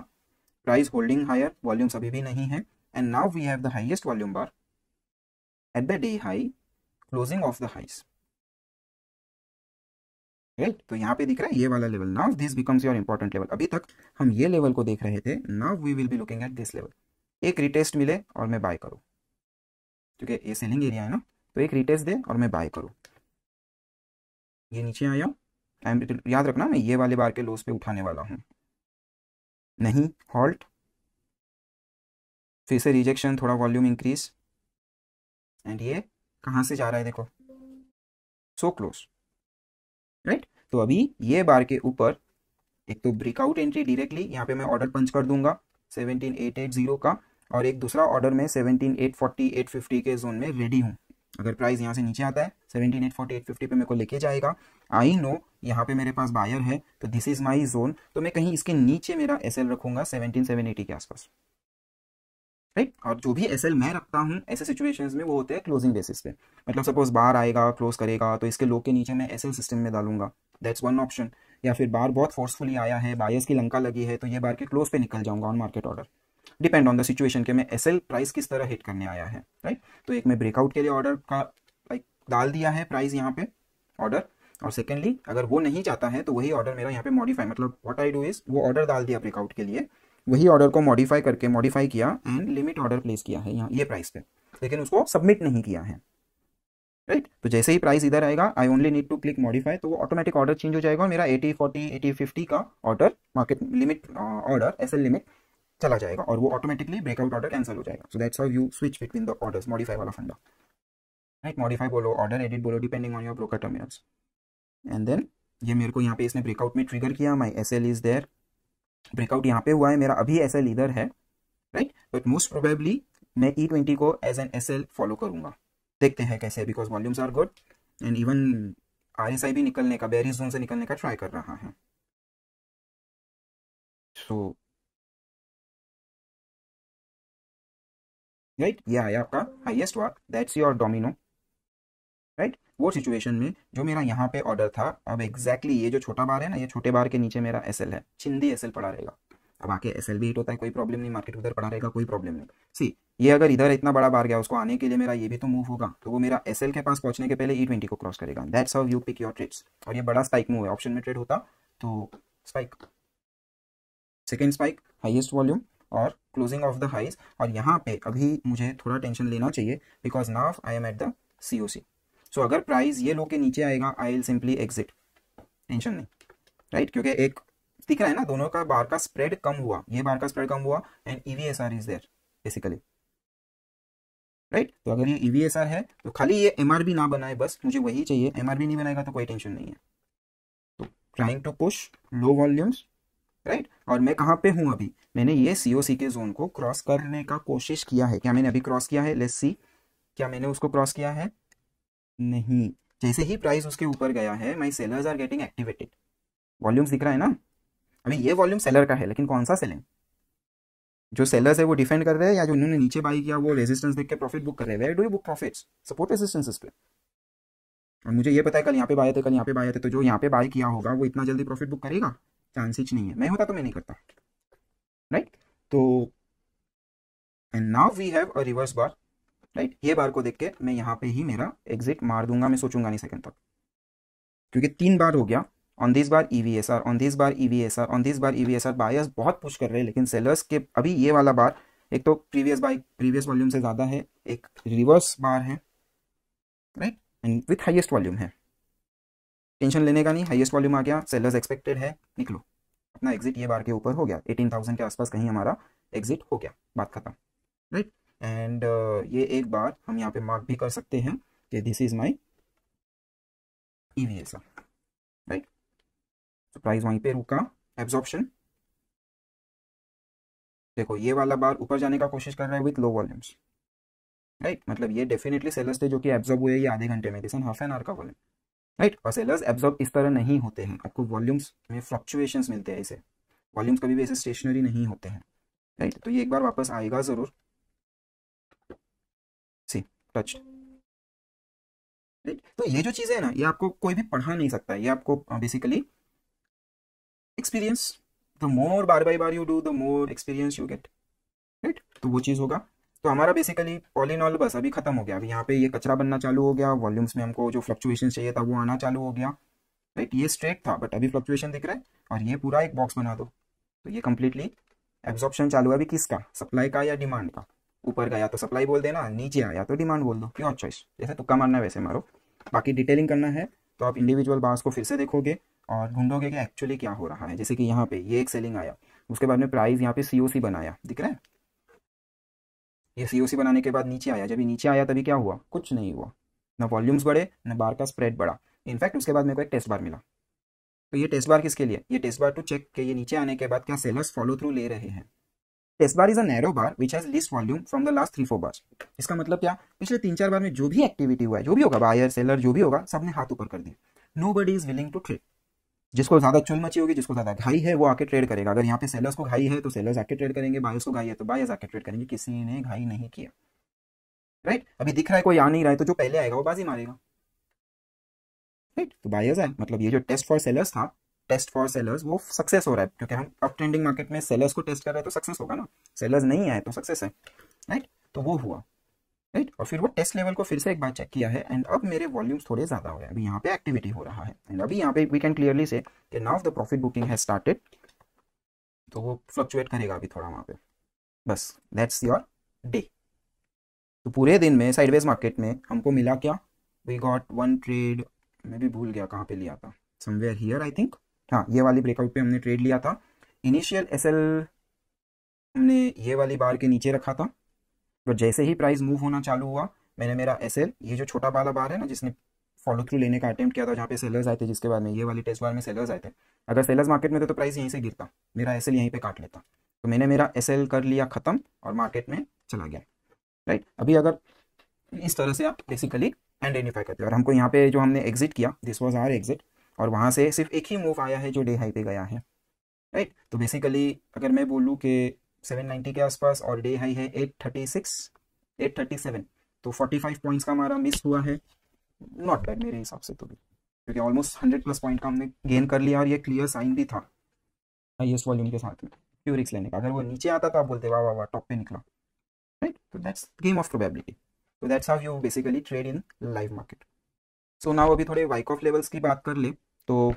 प्राइस होल्डिंग हायर, वॉल्यूम्स अभी भी नहीं है, and now we have the highest volume bar at the day high, closing of the highs, right. तो यहाँ पे दिख रहा है ये वाला लेवल। Now this becomes your important level. अभी तक हम ये लेवल को देख रहे थे, now we will be looking at this level. एक रिटेस्ट मिले और मैं बाय करूँ, क्योंकि ये सेलिंग एरिया है ना, तो एक रिटेस्ट दे और मैं बाय करूँ। ये नीचे आया, याद रखना मैं ये वाले बार के लोस पे उठाने वाला हूँ, नहीं हॉल्ट, फिर से रिजेक्शन, थोड़ा वॉल्यूम इंक्रीज, एंड ये कहाँ से जा रहा है देखो, सो क्लोज, राइट। तो अभी ये बार के ऊपर एक तो ब्रेकआउट एंट्री डायरेक्टली यहाँ पे मैं ऑर्डर पंच कर दूंगा 17880 का, और एक दूसरा ऑर्डर में 17840 850 के जोन में रेडी हूँ। अगर प्राइस यहाँ से नीचे आता है 17840 850 पे मेरे को लेके जाएगा, आई नो यहाँ पे मेरे पास बायर है, तो दिस इज माई जोन, तो मैं कहीं इसके नीचे मेरा एसएल रखूंगा 17780 के आसपास, राइट। और जो भी एसएल मैं रखता हूँ ऐसे सिचुएशंस में वो होते हैं क्लोजिंग बेसिस पे, मतलब सपोज बार आएगा क्लोज करेगा तो इसके लो के नीचे मैं एसएल सिस्टम में डालूंगा, दैट्स वन ऑप्शन। या फिर बार बहुत फोर्सफुली आया है, बायर्स की लंका लगी है, तो ये बार के क्लोज पे निकल जाऊंगा on market order, depend on the situation के मैं एसएल प्राइस किस तरह हिट करने आया है, राइट। तो एक मैं ब्रेकआउट के लिए ऑर्डर का लाइक डाल दिया है प्राइस यहाँ पे ऑर्डर, और सेकेंडली अगर वो नहीं जाता है तो वही ऑर्डर मेरा यहाँ पे मॉडिफाई, मतलब व्हाट आई डू इज वो ऑर्डर डाल दिया ब्रेकआउट के लिए, वही ऑर्डर को मॉडिफाई किया एंड लिमिट ऑर्डर प्लेस किया है यहाँ ये प्राइस पे, लेकिन उसको सबमिट नहीं किया है, राइट। तो जैसे ही प्राइस इधर आएगा I only need to click modify, तो वो ऑटोमेटिक ऑर्डर चेंज हो जाएगा और मेरा 8040 8050 का order market limit order SL limit चला जाएगा और वो ऑटोमेटिकली ब्रेकआउट ऑर्डर कैंसिल हो जाएगा। So that's how you switch between the orders, modify वाला फंडा, राइट। मॉडिफाई बोलो, ऑर्डर एडिट बोलो, depending on your broker terminals. And then ये मेरे को यहाँ पे इसने ब्रेकआउट में ट्रिगर किया, माई एसएल इज देयर, ब्रेकआउट यहाँ पे हुआ है, मेरा अभी एसएल इधर है, राइट। बट मोस्ट प्रोबेबली मैं E20 को एज एन एसएल फॉलो करूंगा, देखते हैं कैसे, because volumes are good and even RSI भी निकलने का, बेरिश जोन से निकलने का ट्राई कर रहा है। सो राइट, ये आया आपका highest war, that's your domino, right. वो सिचुएशन में जो मेरा यहाँ पे ऑर्डर था, अब एग्जैक्टली ये जो छोटा बार है ना, ये छोटे बार के नीचे मेरा एसएल है, चिंदी एसएल पड़ा रहेगा। अब आके एसएल भी हिट होता है कोई प्रॉब्लम नहीं, मार्केट उधर पड़ा रहेगा कोई प्रॉब्लम नहीं। सी ये अगर इधर इतना बड़ा बार गया, उसको आने के लिए मेरा ये भी तो मूव होगा, तो वो मेरा एसएल के पास पहुंचने के पहले E20 को क्रॉस करेगा, that's how you pick your trades. और ये बड़ा स्पाइक मूव है, ऑप्शन में ट्रेड होता तो spike, second spike, highest volume और क्लोजिंग ऑफ द हाइज, और यहाँ पे अभी मुझे थोड़ा टेंशन लेना चाहिए because now I am at the COC। So अगर प्राइस ये लो के नीचे आएगा I will simply exit, tension नहीं, राइट। क्योंकि एक दिख रहा है ना दोनों का बार का स्प्रेड कम हुआ, ये बार का स्प्रेड कम हुआ and EVSR is there basically, right. तो अगर ये EVSR है तो खाली ये MRB ना बनाए, बस मुझे वही चाहिए, MRB नहीं बनाएगा तो कोई टेंशन नहीं है। तो trying to push low volumes, right. और मैं कहाँ पे हूँ अभी, मैंने ये COC के जोन को क्रॉस करने का कोशिश किया है, क्या मैंने अभी क्रॉस किया है, लेट्स सी, क्या मैंने उसको क्रॉस किया है, नहीं। जैसे ही प्राइस उसके ऊपर गया है my sellers are getting activated, volumes दिख रहा है ना, अभी ये वॉल्यूम सेलर का है, लेकिन कौन सा सेलिंग, जो सेलर्स है वो डिफेंड कर रहे हैं या जो उन्होंने नीचे बाई किया वो रेजिस्टेंस देख के प्रॉफिट बुक कर रहे हैं, where do you book profits, support resistances पे। और मुझे ये पता है कल यहाँ पे बाय थे, कल यहाँ पे बाय थे, तो जो यहाँ पे बाय किया होगा वो इतना जल्दी प्रॉफिट बुक करेगा, चांस ही नहीं है, मैं होता तो मैं नहीं करता, राइट। तो and now we have a reverse bar, right. ये बार को देख के मैं यहाँ पे ही मेरा एग्जिट मार दूंगा, मैं सोचूंगा नहीं सेकंड तक, क्योंकि 3 बार हो गया, on this bar EVSR, on this bar EVSR, on this bar EVSR, buyers बहुत पुश कर रहे हैं, लेकिन सेलर्स के अभी ये वाला बार एक तो प्रीवियस वॉल्यूम से ज़्यादा है, एक रिवर्स बार है, right, and with highest volume है, टेंशन लेने का नहीं, हाईएस्ट वॉल्यूम आ गया, सेलर्स एक्सपेक्टेड है, निकलो, अपना एग्जिट ये बार के ऊपर हो गया, 18,000 के आसपास कहीं हमारा एग्जिट हो गया, बात खत्म, राइट। एंड ये एक बार हम यहाँ पे मार्क भी कर सकते हैं कि this is my EVSR, right. तो प्राइस वहीं पे रुका, एब्जॉर्प्शन देखो, ये वाला बार ऊपर जाने का कोशिश कर रहा है विथ लो वॉल्यूम्स, राइट। मतलब ये डेफिनेटली सेलर्स थे जो कि एब्जॉर्ब हुए ये आधे घंटे में, this an half an hour का वॉल्यूम, राइट। और सेलर्स एब्जॉर्ब इस तरह नहीं होते हैं, आपको वॉल्यूम्स में फ्लक्चुएशंस मिलते हैं, इसे वॉल्यूम्स कभी भी ऐसे स्टेशनरी नहीं होते हैं, राइट। तो ये एक बार वापस आएगा जरूर, सी टच, राइट। तो ये जो चीज़ें है ना, ये आपको कोई भी पढ़ा नहीं सकता है, ये आपको basically experience, the more bar by bar you do the more experience you get, right. तो वो चीज़ होगा। तो हमारा बेसिकली ऑल इन ऑल बस अभी खत्म हो गया। अभी यहाँ पे ये कचरा बनना चालू हो गया, वॉल्यूम्स में हमको जो फ्लक्चुएशन चाहिए था वो आना चालू हो गया, राइट। ये स्ट्रेट था बट अभी फ्लक्चुएशन दिख रहा है, और ये पूरा एक बॉक्स बना दो तो ये कंप्लीटली एब्जॉर्प्शन चालू है। अभी किसका, सप्लाई का या डिमांड का? ऊपर गया तो सप्लाई बोल देना, नीचे आया तो डिमांड बोल दो, योर चॉइस, जैसे तुक्का मारना है वैसे मारो। बाकी डिटेलिंग करना है तो आप इंडिविजुअल बार्स को फिर से देखोगे और ढूंढोगे कि एक्चुअली क्या हो रहा है। जैसे कि यहाँ पे ये एक सेलिंग आया, उसके बाद में प्राइस यहाँ पे सीओसी बनाया, दिख रहा है, ये सीओसी बनाने के बाद नीचे आया। जब ये नीचे आया तभी क्या हुआ, कुछ नहीं हुआ, ना वॉल्यूम्स बढ़े ना बार का स्प्रेड बढ़ा। इनफैक्ट उसके बाद मेरे को एक टेस्ट बार मिला। तो ये टेस्ट बार किसके लिए, ये टेस्ट बार टू चेक कि ये नीचे आने के बाद क्या सेलर्स फॉलो थ्रू ले रहे हैं। Test bar is a narrow bar which has least volume from the last 3-4 bars. इसका मतलब क्या, पिछले 3-4 बार में जो भी एक्टिविटी हुआ है, जो भी होगा, बायर सेलर जो भी होगा, सबने हाथ ऊपर कर दिया। Nobody is willing to trade. जिसको ज्यादा चुल मची होगी, जिसको ज्यादा घाई है, वो आके ट्रेड करेगा। अगर यहाँ पे सेलर्स को घाई है तो सेलर्स आके ट्रेड करेंगे, बायर्स को घाई है तो बायर्स आके ट्रेड करेंगे। किसी ने घाई नहीं किया, राइट। अभी दिख रहा है कोई आ नहीं रहा है तो जो पहले आएगा वो बाजी मारेगा, राइट। तो बायर्स है, मतलब ये जो टेस्ट फॉर सेलर्स था, टेस्ट फॉर सेलर्स, वो सक्सेस हो रहा है, क्योंकि हम अप ट्रेंडिंग मार्केट में सेलर्स को टेस्ट कर रहे हैं तो सक्सेस होगा ना। सेलर्स नहीं आए तो सक्सेस है, राइट। तो वो हुआ, राइट। और फिर वो टेस्ट लेवल को फिर से एक बार चेक किया है, एंड अब मेरे वॉल्यूम्स थोड़े ज्यादा हो गए। अभी यहाँ पे एक्टिविटी हो रहा है, एंड अभी यहाँ पे वी कैन क्लियरली से कि now the profit booking has started. तो वो फ्लक्चुएट करेगा अभी थोड़ा वहाँ पे, बस दैट्स योर डे। तो पूरे दिन में साइडवेज मार्केट में हमको मिला क्या, वी गॉट वन ट्रेड, मैं भी भूल गया कहाँ पे लिया था, समवेयर हियर आई थिंक, हाँ ये वाली ब्रेकआउट पे हमने ट्रेड लिया था। इनिशियल एसएल हमने ये वाली बार के नीचे रखा था, बट जैसे ही प्राइस मूव होना चालू हुआ, मैंने मेरा एसएल, ये जो छोटा वाला बार है ना जिसने फॉलो थ्रू लेने का अटेम्प्ट किया था, जहाँ पे सेलर्स आए थे, जिसके बाद में ये वाली टेस्ट बार में सेलर्स आए थे, अगर सेलर्स मार्केट में थे तो प्राइस यहीं से गिरता, मेरा एसएल यहीं पे काट लेता। तो मैंने मेरा एसएल कर लिया खत्म और मार्केट में चला गया, राइट। अभी अगर इस तरह से आप बेसिकली आइडेंटिफाई करते हो, और हमको यहाँ पे जो हमने एग्जिट किया, दिस वाज आवर एग्जिट, और वहाँ से सिर्फ एक ही मूव आया है जो डे हाई पे गया है, राइट। तो बेसिकली अगर मैं बोलूँ कि 790 के आसपास और डे हाई है 836 837, तो 45 पॉइंट्स का हमारा मिस हुआ है, नॉट बैड मेरे हिसाब से तो भी, क्योंकि ऑलमोस्ट 100+ पॉइंट का हमने गेन कर लिया, और ये क्लियर साइन भी था हाईएस्ट वॉल्यूम के साथ में प्योर रिस्क लेने का। अगर वो नीचे आता तो आप बोलते वाह वाह वाह टॉप पे निकला, राइट। तो दैट्स गेम ऑफ प्रोबेबिलिटी। तो that's how you basically trade in live market. So now अभी थोड़े वाइक ऑफ लेवल्स की बात कर ले तो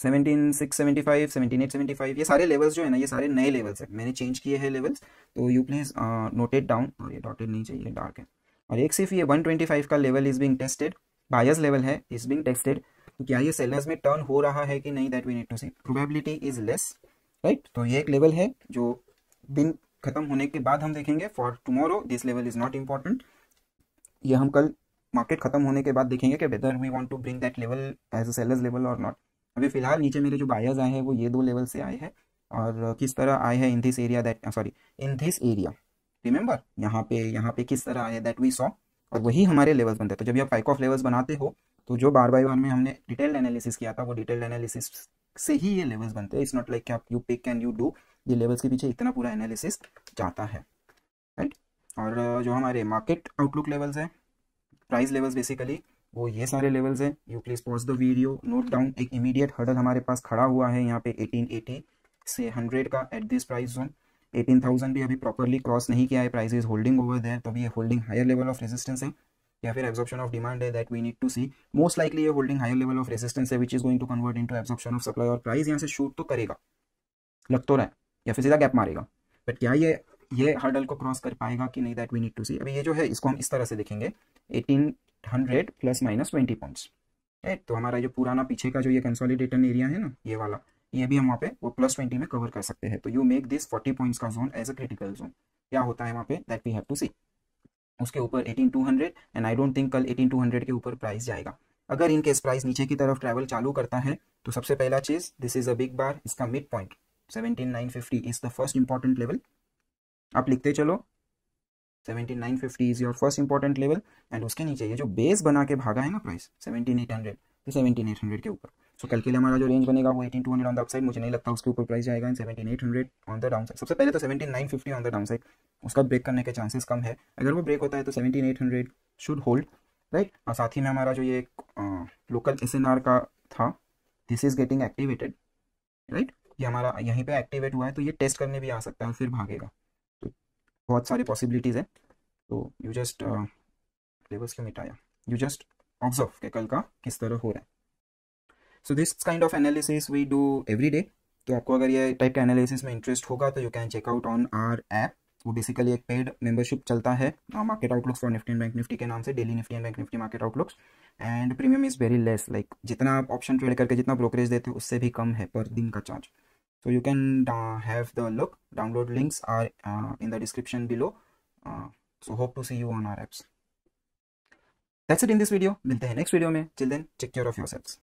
17,675, 17,875, ये सारे लेवल्स जो है ना, ये सारे नए लेवल्स हैं, मैंने चेंज किए हैं लेवल्स, तो you please note it down. और ये डॉटेड नहीं चाहिए, डार्क है। और एक सिर्फ ये 125 का level is being tested, buyers level है, इज बिंग टेस्टेड। तो क्या ये सेलर्स में टर्न हो रहा है कि नहीं, that we need to see. Probability is less, right. तो ये एक लेवल है जो दिन खत्म होने के बाद हम देखेंगे। For tomorrow this level is not important, ये हम कल मार्केट खत्म होने के बाद देखेंगे कि whether we want to bring that level as a sellers level और नॉट। अभी फिलहाल नीचे मेरे जो बायर्स आए हैं वो ये 2 लेवल से आए हैं, और किस तरह आए हैं in this area, that sorry in this area, remember यहाँ पे किस तरह आए हैं, दैट वी सॉ, और वही हमारे लेवल्स बनते हैं। तो जब आप फाइक ऑफ लेवल्स बनाते हो तो जो बार बाय बार में हमने डिटेल्ड एनालिसिस किया था, वो डिटेल्ड एनालिसिस से ही ये लेवल्स बनते हैं। इट्स नॉट लाइक आप you pick and you do, ये लेवल्स के पीछे इतना पूरा एनालिसिस जाता है, राइट। और जो हमारे मार्केट आउटलुक लेवल्स हैं, प्राइस लेवल्स बेसिकली, वो ये सारे लेवल्स हैं। You please pause the video, note down. एक इमीडिएट हर्डल हमारे पास खड़ा हुआ है यहाँ पे 1880 से 100 का एट दिस प्राइस जोन। 18,000 भी अभी प्रॉपरली क्रॉस नहीं किया है, price is holding over there, तो भी ये holding higher level of resistance है या फिर एब्जॉर्प्शन ऑफ डिमांड है, that we need to see. Most likely ये holding higher level of resistance है which is going to convert into absorption of supply, और प्राइस यहाँ से शूट तो करेगा, लग तो रहा है, या फिर सीधा गैप मारेगा, बट क्या ये हर्डल को क्रॉस कर पाएगा कि नहीं, दैट वी नीड टू सी। अभी ये जो है इसको हम इस तरह से देखेंगे, 1800 ±20 पॉइंट्स, राइट। तो हमारा जो पुराना पीछे का जो ये कंसोलिडेशन एरिया है ना, ये वाला, ये भी हम वहाँ पे वो +20 में कवर कर सकते हैं। तो यू मेक दिस 40 पॉइंट्स का zone as a critical zone. क्या होता है वहाँ पे, that we have to see. उसके ऊपर 18,200, एंड आई डोंट थिंक कल 18,200 के ऊपर प्राइस जाएगा। अगर इन केस प्राइस नीचे की तरफ ट्रैवल चालू करता है तो सबसे पहला चीज, दिस इज अ बिग बार, इसका mid point 17,950 is the first important level. आप लिखते चलो, 17,950 is your first important level, and उसके नीचे ये जो बेस बना के भागा है ना प्राइस 17,800, तो 17,800 के ऊपर। सो कल के लिए हमारा जो रेंज बनेगा वो 18,200 ऑन द अपसाइड, मुझे नहीं लगता उसके ऊपर प्राइस जाएगा, and 17,800 on the down side. सबसे पहले तो 17,950 ऑन द डाउन साइड, उसका ब्रेक करने के चांसेस कम है। अगर वो ब्रेक होता है तो 17,800 शुड होल्ड, राइट। और साथ ही में हमारा जो ये लोकल SNR का था, this is getting activated, right. ये हमारा यहीं पे एक्टिवेट हुआ है, तो ये टेस्ट करने भी आ सकता है और फिर भागेगा। तो बहुत सारी पॉसिबिलिटीज़ है। तो यू जस्ट लेवल्स क्यों मिटाया, यू जस्ट ऑब्जर्व कि कल का किस तरह हो रहा है। So this kind of analysis we do every day. तो आपको अगर ये टाइप का एनालिसिस में इंटरेस्ट होगा तो you can check out on our app. वो बेसिकली एक पेड मेंबरशिप चलता है market outlooks for Nifty and bank Nifty के नाम से, daily Nifty and bank Nifty market outlooks. And premium is very less, like जितना आप ऑप्शन ट्रेड करके जितना ब्रोकरेज देते हो उससे भी कम है पर दिन का charge. So you can have the look. Download links are in the description below. So hope to see you on our apps. That's it in this video. मिलते हैं next video में. Till then, take care of yourselves.